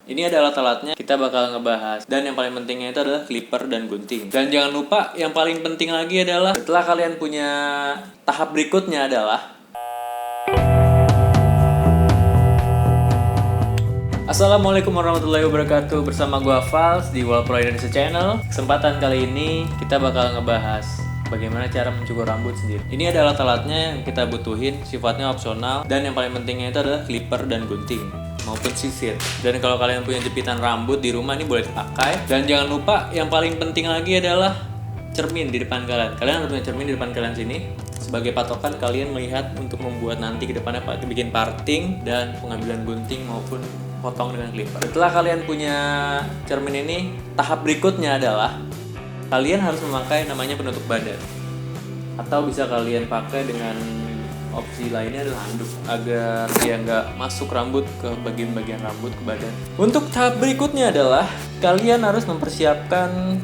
Ini adalah alat-alatnya, kita bakal ngebahas. Dan yang paling pentingnya itu adalah clipper dan gunting. Dan jangan lupa, yang paling penting lagi adalah setelah kalian punya tahap berikutnya adalah Assalamualaikum warahmatullahi wabarakatuh. Bersama gua Fals di Wallpro Indonesia Channel. Kesempatan kali ini kita bakal ngebahas bagaimana cara mencukur rambut sendiri. Ini adalah alat-alatnya yang kita butuhin, sifatnya opsional. Dan yang paling pentingnya itu adalah clipper dan gunting maupun sisir. Dan kalau kalian punya jepitan rambut di rumah ini boleh dipakai. Dan jangan lupa yang paling penting lagi adalah cermin di depan kalian. Kalian harus punya cermin di depan kalian sini sebagai patokan kalian melihat untuk membuat nanti ke depannya bikin parting dan pengambilan gunting maupun potong dengan clipper. Setelah kalian punya cermin ini, tahap berikutnya adalah kalian harus memakai namanya penutup badan. Atau bisa kalian pakai dengan opsi lainnya adalah handuk agar dia nggak masuk rambut ke bagian-bagian rambut ke badan. Untuk tahap berikutnya adalah kalian harus mempersiapkan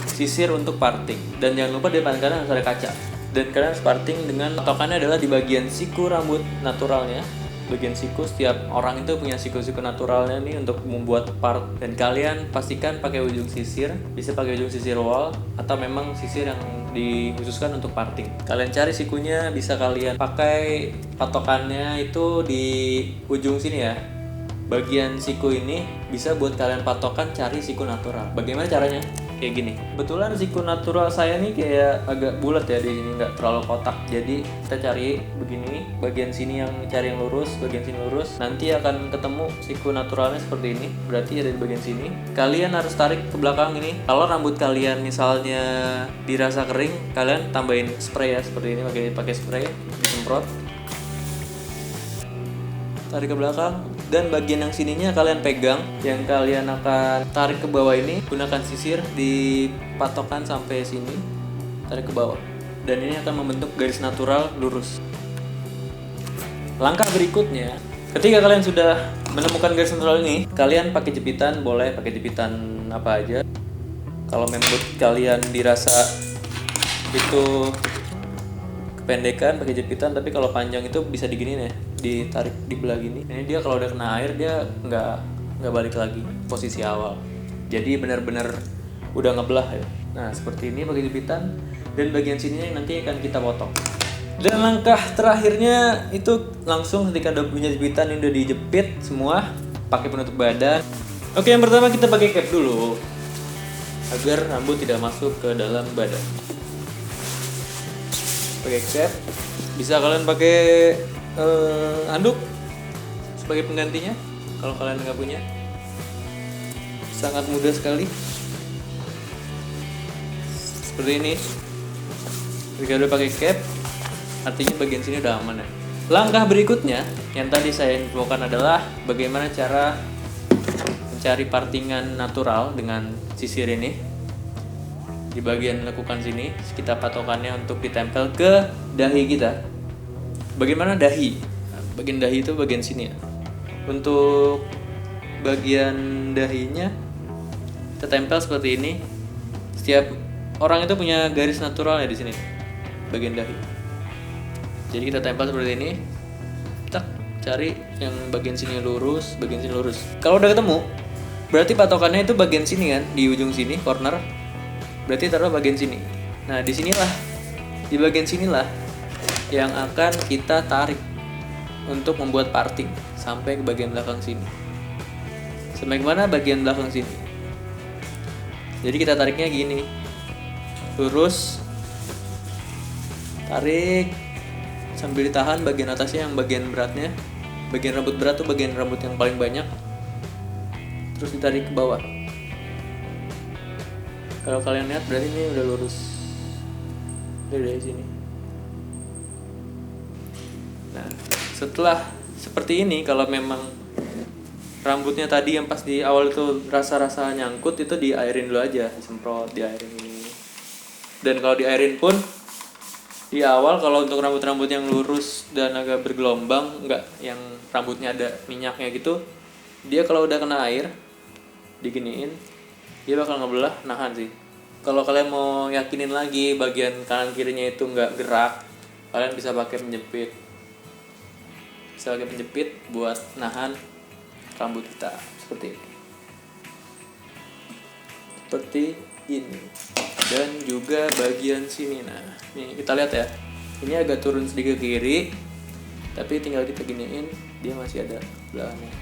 sisir untuk parting. Dan jangan lupa di depan kalian harus ada kaca. Dan kalian harus parting dengan patokannya adalah di bagian siku rambut naturalnya. Bagian siku, setiap orang itu punya siku-siku naturalnya nih untuk membuat part. Dan kalian pastikan pakai ujung sisir, bisa pakai ujung sisir wall atau memang sisir yang dikhususkan untuk parting. Kalian cari sikunya, bisa kalian pakai patokannya itu di ujung sini ya. Bagian siku ini bisa buat kalian patokan cari siku natural. Bagaimana caranya? Kayak gini. Kebetulan siku natural saya nih kayak agak bulat ya di sini, nggak terlalu kotak. Jadi kita cari begini, bagian sini yang cari yang lurus, bagian sini lurus. Nanti akan ketemu siku naturalnya seperti ini. Berarti ada di bagian sini. Kalian harus tarik ke belakang ini. Kalau rambut kalian misalnya dirasa kering, kalian tambahin spray ya seperti ini, pakai spray, disemprot. Tarik ke belakang, dan bagian yang sininya kalian pegang. Yang kalian akan tarik ke bawah ini, gunakan sisir dipatokan sampai sini, tarik ke bawah, dan ini akan membentuk garis natural lurus. Langkah berikutnya, ketika kalian sudah menemukan garis natural ini, kalian pakai jepitan, boleh pakai jepitan apa aja. Kalau memang kalian dirasa itu kependekan, pakai jepitan. Tapi kalau panjang itu bisa diginiin ya, ditarik di belah gini. Ini dia kalau udah kena air dia nggak balik lagi posisi awal. Jadi benar-benar udah ngebelah ya. Nah seperti ini pakai jepitan, dan bagian sininya nanti akan kita potong. Dan langkah terakhirnya itu langsung ketika udah punya jepitan ini udah dijepit semua, pakai penutup badan. Oke, yang pertama kita pakai cap dulu agar rambut tidak masuk ke dalam badan. Pakai cap, bisa kalian pakai handuk sebagai penggantinya kalau kalian nggak punya. Sangat mudah sekali seperti ini. Jika udah pakai cap, artinya bagian sini udah aman ya. Langkah berikutnya yang tadi saya infokan adalah bagaimana cara mencari partingan natural dengan sisir ini. Di bagian lekukan sini kita patokannya untuk ditempel ke dahi kita. Bagaimana dahi? Bagian dahi itu bagian sini ya. Untuk bagian dahinya kita tempel seperti ini. Setiap orang itu punya garis natural ya di sini, bagian dahi. Jadi kita tempel seperti ini. Kita cari yang bagian sini lurus, bagian sini lurus. Kalau udah ketemu, berarti patokannya itu bagian sini kan, di ujung sini corner. Berarti taruh bagian sini. Nah disinilah, di bagian sinilah yang akan kita tarik untuk membuat parting sampai ke bagian belakang sini. Sampai kemana? Bagian belakang sini. Jadi kita tariknya gini, lurus, tarik sambil ditahan bagian atasnya yang bagian beratnya. Bagian rambut berat tuh bagian rambut yang paling banyak. Terus ditarik ke bawah. Kalau kalian lihat berarti ini udah lurus dari sini. Nah, setelah seperti ini, kalau memang rambutnya tadi yang pas di awal itu rasa-rasa nyangkut, itu diairin dulu aja, disemprot, diairin ini. Dan kalau diairin pun di awal, kalau untuk rambut-rambut yang lurus dan agak bergelombang, enggak yang rambutnya ada minyaknya gitu, dia kalau udah kena air diginiin, dia bakal ngebelah, nahan sih. Kalau kalian mau yakinin lagi bagian kanan kirinya itu nggak gerak, kalian bisa pakai penjepit. Bisa pakai penjepit buat nahan rambut kita seperti ini. seperti ini. Dan juga bagian sini. Nah, nih kita lihat ya. Ini agak turun sedikit ke kiri, tapi tinggal kita giniin, dia masih ada belakangnya.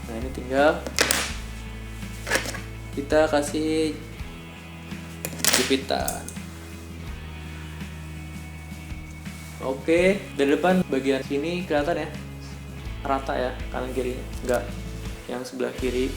Nah, ini tinggal kita kasih jepitan. Oke, dari depan bagian sini kelihatan ya, rata ya kanan kirinya, enggak yang sebelah kiri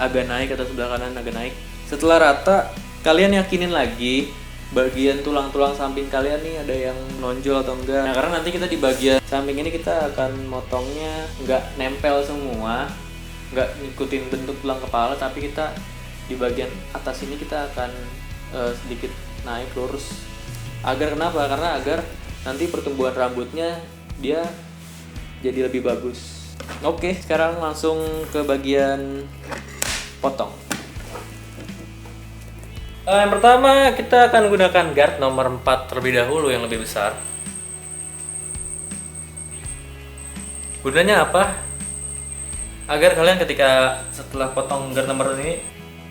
agak naik atau sebelah kanan agak naik. Setelah rata, kalian yakinin lagi bagian tulang-tulang samping kalian nih ada yang nonjol atau enggak. Nah, karena nanti kita di bagian samping ini kita akan motongnya nggak nempel semua, nggak ngikutin bentuk tulang kepala, tapi kita di bagian atas ini kita akan sedikit naik lurus. Agar kenapa? Karena agar nanti pertumbuhan rambutnya dia jadi lebih bagus. Oke, sekarang langsung ke bagian potong. Yang pertama kita akan gunakan guard nomor 4 terlebih dahulu yang lebih besar. Gunanya apa? Agar kalian ketika setelah potong guard nomor ini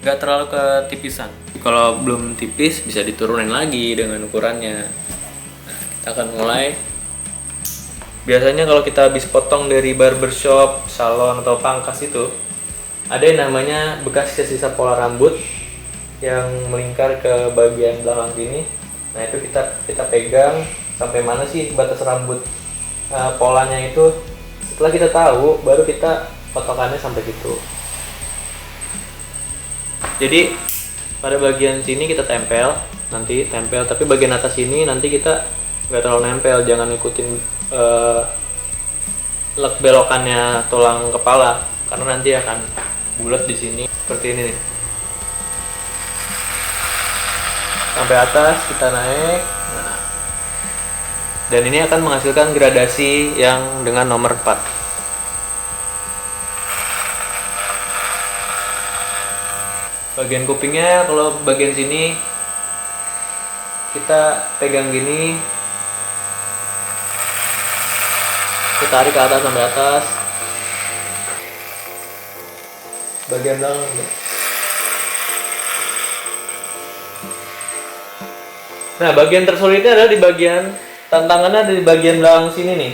nggak terlalu ketipisan. Kalau belum tipis bisa diturunin lagi dengan ukurannya. Nah, kita akan mulai. Biasanya kalau kita habis potong dari barbershop, salon atau pangkas itu ada yang namanya bekas sisa pola rambut yang melingkar ke bagian belakang sini. Nah, itu kita pegang sampai mana sih batas rambut polanya itu. Setelah kita tahu, baru kita potongannya sampai situ. Jadi pada bagian sini kita tempel, tapi bagian atas ini nanti kita nggak terlalu nempel, jangan ikutin belokannya tulang kepala karena nanti akan bulat di sini seperti ini nih. Sampai atas kita naik. Nah, dan ini akan menghasilkan gradasi yang dengan nomor 4. Bagian kupingnya, kalau bagian sini kita pegang gini, kita tarik ke atas sampai atas. Bagian belakang. Nah, bagian tersulitnya adalah di bagian tantangannya ada di bagian belakang sini nih.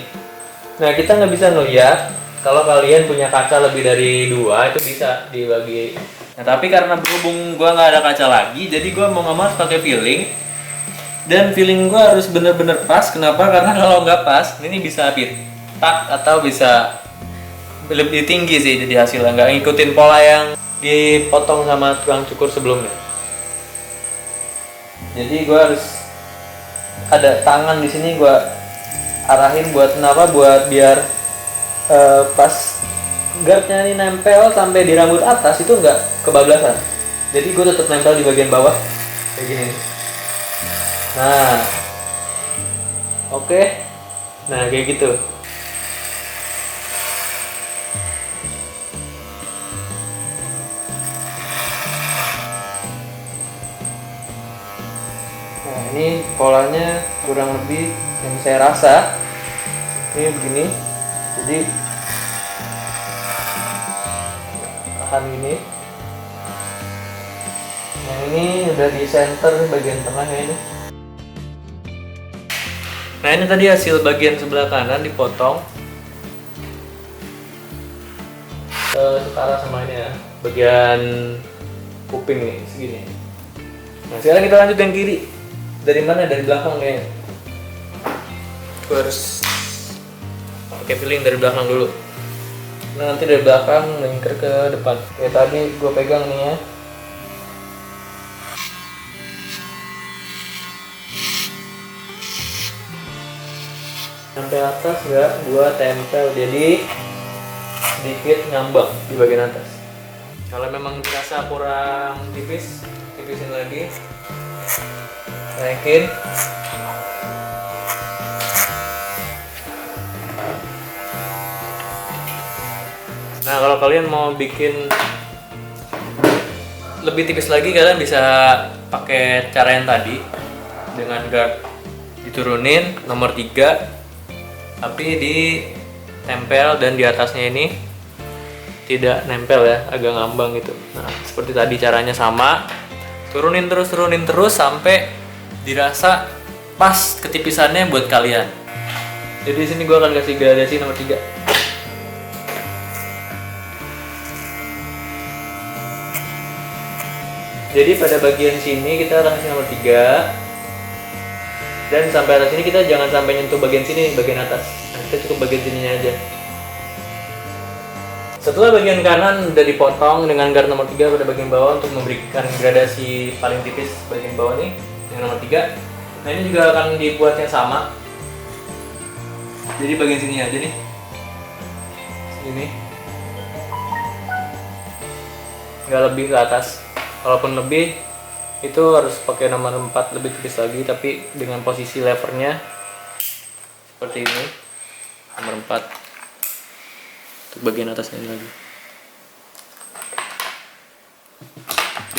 Nah, kita nggak bisa ngeliat. Kalau kalian punya kaca lebih dari 2 itu bisa dibagi. Nah, tapi karena berhubung gua nggak ada kaca lagi, jadi gua mau nggak mau harus pakai feeling. Dan feeling gua harus bener-bener pas. Kenapa? Karena kalau nggak pas, ini bisa pitak atau bisa lebih tinggi sih jadi hasilnya, nggak ngikutin pola yang dipotong sama tukang cukur sebelumnya. Jadi gue harus ada tangan di sini gue arahin buat kenapa? Buat biar pas guardnya ini nempel sampai di rambut atas itu nggak kebablasan. Jadi gue tetap nempel di bagian bawah kayak gini. Nah, oke. Nah, kayak gitu. Nah, ini polanya kurang lebih yang saya rasa ini begini. Jadi tahan gini. Nah, ini udah di center bagian tengahnya ini. Nah, ini tadi hasil bagian sebelah kanan dipotong setara sama ini ya, bagian kuping nih segini. Nah, sekarang kita lanjut yang kiri. Dari mana? Dari belakang kayaknya. Gue harus pakai feeling dari belakang dulu. Nah, nanti dari belakang lingkar ke depan. Kayak tadi gue pegang nih ya. Sampai atas enggak, gue tempel jadi sedikit ngambang di bagian atas. Kalau memang dirasa kurang tipis, tipisin lagi. Naikin. Nah, kalau kalian mau bikin lebih tipis lagi, kalian bisa pakai cara yang tadi dengan guard diturunin nomor 3 tapi ditempel dan di atasnya ini tidak nempel ya, agak ngambang gitu. Nah, seperti tadi caranya sama. Turunin terus sampai dirasa pas ketipisannya buat kalian. Jadi di sini gue akan kasih gradasi nomor 3. Jadi pada bagian sini kita akan kasih nomor 3. Dan sampai atas ini kita jangan sampai nyentuh bagian sini, bagian atas. Nah, kita cukup bagian sininya aja. Setelah bagian kanan udah dipotong dengan guard nomor 3 pada bagian bawah untuk memberikan gradasi paling tipis bagian bawah nih dengan nomor 3. Nah, ini juga akan dibuat yang sama. Jadi bagian sini aja nih. Sini. Nggak lebih ke atas. Kalaupun lebih itu harus pakai nomor 4 lebih tipis lagi, tapi dengan posisi levernya seperti ini, nomor 4 untuk bagian atasnya lagi.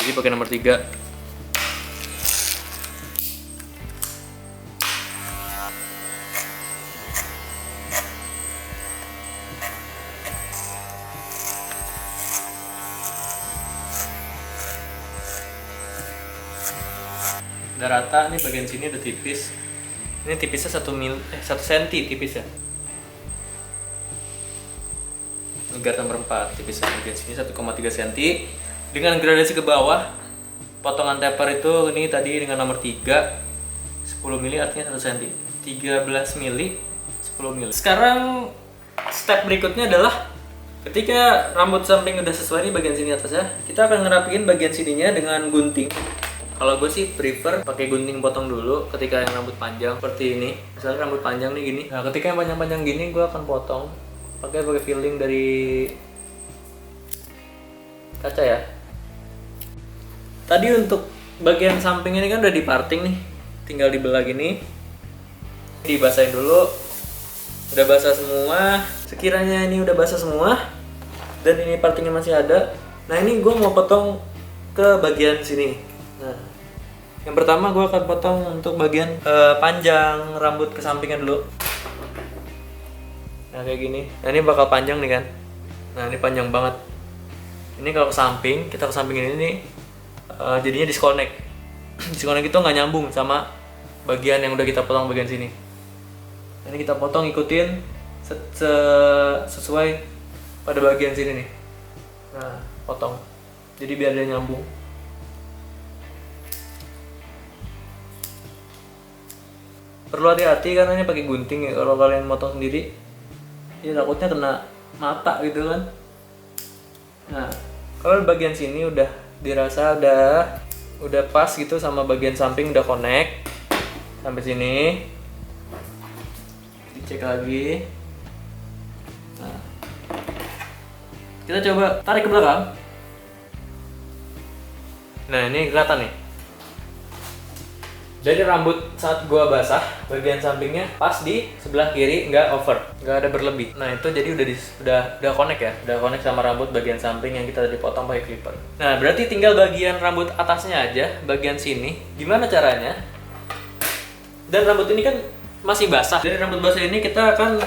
Jadi pakai nomor 3. Udah rata nih, bagian sini udah tipis. Ini tipisnya 1 cm tipis ya. Guard nomor 4 tipisnya bagian sini 1,3 cm. Dengan gradasi ke bawah, potongan taper itu ini tadi dengan nomor 3 10 mili artinya 1 cm. 13 mili 10 mili. Sekarang step berikutnya adalah ketika rambut samping udah sesuai nih bagian sini atasnya, kita akan ngerapiin bagian sininya dengan gunting. Kalau gue sih prefer pakai gunting potong dulu ketika yang rambut panjang seperti ini. Misalnya rambut panjang nih gini. Nah, ketika yang panjang-panjang gini gue akan potong pakai filling dari kaca ya. Tadi untuk bagian samping ini kan udah diparting nih. Tinggal dibelah gini. Dibasahin dulu. Udah basah semua. Sekiranya ini udah basah semua dan ini partingnya masih ada. Nah, ini gue mau potong ke bagian sini. Nah, yang pertama gue akan potong untuk bagian panjang rambut ke sampingnya dulu. Nah, kayak gini. Nah, ini bakal panjang nih kan. Nah, ini panjang banget. Ini kalau ke samping, kita ke samping ini nih, jadinya disconnect. Disconnect itu nggak nyambung sama bagian yang udah kita potong bagian sini. Nah, ini kita potong ikutin sesuai pada bagian sini nih. Nah, potong. Jadi biar dia nyambung. Perlu hati-hati karena ini pakai gunting ya. Kalau kalian motong sendiri, ya takutnya kena mata gitu kan. Nah, kalau bagian sini udah dirasa udah pas gitu sama bagian samping, udah connect sampai sini. Dicek lagi. Nah, kita coba tarik ke belakang. Nah, ini kelihatan nih. Jadi rambut saat gua basah, bagian sampingnya pas di sebelah kiri, nggak over, nggak ada berlebih. Nah, itu jadi udah connect ya, udah connect sama rambut bagian samping yang kita tadi potong pakai clipper. Nah, berarti tinggal bagian rambut atasnya aja, bagian sini. Gimana caranya? Dan rambut ini kan masih basah. Dari rambut basah ini kita akan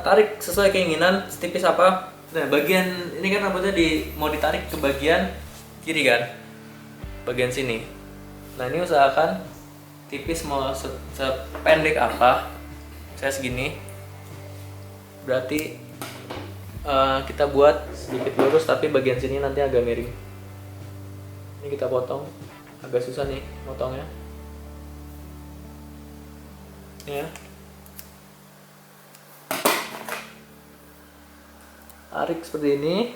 tarik sesuai keinginan, setipis apa. Nah, bagian ini kan rambutnya mau ditarik ke bagian kiri kan, bagian sini. Nah, ini usahakan tipis, mau sependek apa, saya segini. Berarti kita buat sedikit lurus tapi bagian sini nanti agak miring. Ini kita potong, agak susah nih potongnya. Ya. Tarik seperti ini,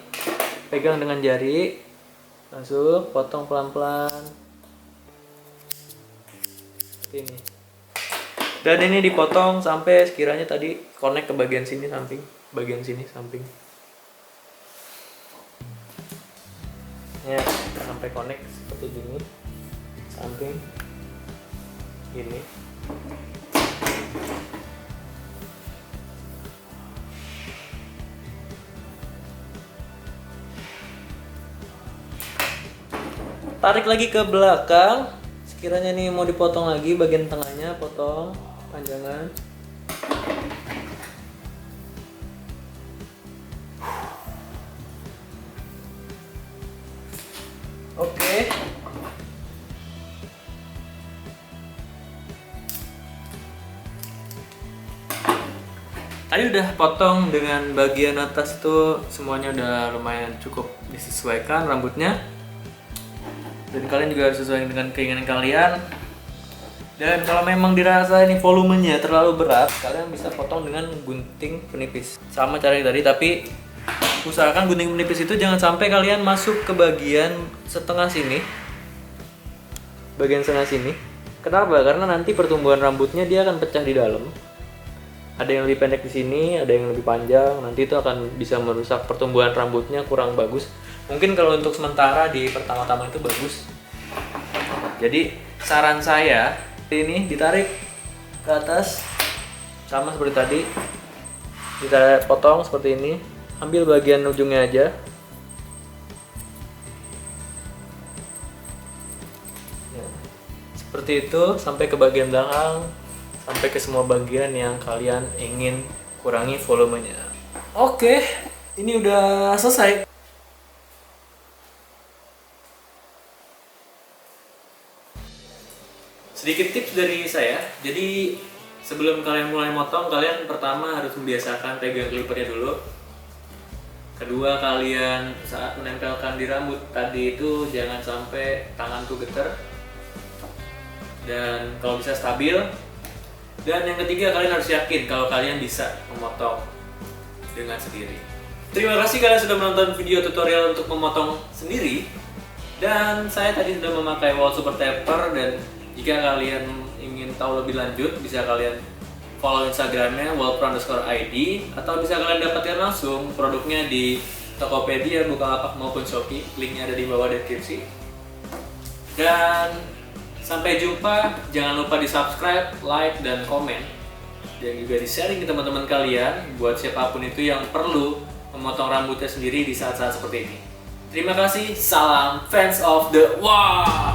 pegang dengan jari, langsung potong pelan-pelan. Ini. Dan ini dipotong sampai sekiranya tadi connect ke bagian sini samping, bagian sini samping. Ya, sampai connect seperti ini, samping, ini. Tarik lagi ke belakang. Kiranya nih mau dipotong lagi bagian tengahnya, potong panjangan. Tadi udah potong dengan bagian atas tuh semuanya udah lumayan cukup disesuaikan rambutnya. Dan kalian juga harus sesuai dengan keinginan kalian. Dan kalau memang dirasa ini volumenya terlalu berat, kalian bisa potong dengan gunting penipis. Sama cara tadi, tapi usahakan gunting penipis itu jangan sampai kalian masuk ke bagian setengah sini. Bagian setengah sini. Kenapa? Karena nanti pertumbuhan rambutnya dia akan pecah di dalam. Ada yang lebih pendek di sini, ada yang lebih panjang. Nanti itu akan bisa merusak pertumbuhan rambutnya, kurang bagus. Mungkin kalau untuk sementara di pertama-tama itu bagus. Jadi saran saya ini ditarik ke atas sama seperti tadi. Kita potong seperti ini. Ambil bagian ujungnya aja. Ya. Seperti itu sampai ke bagian belakang. Sampai ke semua bagian yang kalian ingin kurangi volumenya. Oke, ini udah selesai. Sedikit tips dari saya. Jadi sebelum kalian mulai motong, kalian pertama harus membiasakan pegang clippernya dulu. Kedua, kalian saat menempelkan di rambut tadi itu jangan sampai tangan tuh getar. Dan kalau bisa stabil. Dan yang ketiga, kalian harus yakin kalau kalian bisa memotong dengan sendiri. Terima kasih kalian sudah menonton video tutorial untuk memotong sendiri. Dan saya tadi sudah memakai wall super taper, dan jika kalian ingin tahu lebih lanjut, bisa kalian follow Instagramnya wallpro_id, atau bisa kalian dapatkan langsung produknya di Tokopedia, Bukalapak maupun Shopee. Linknya ada di bawah deskripsi. Dan sampai jumpa, jangan lupa di subscribe, like, dan komen. Dan juga di sharing ke teman-teman kalian buat siapapun itu yang perlu memotong rambutnya sendiri di saat-saat seperti ini. Terima kasih, salam fans of the wow!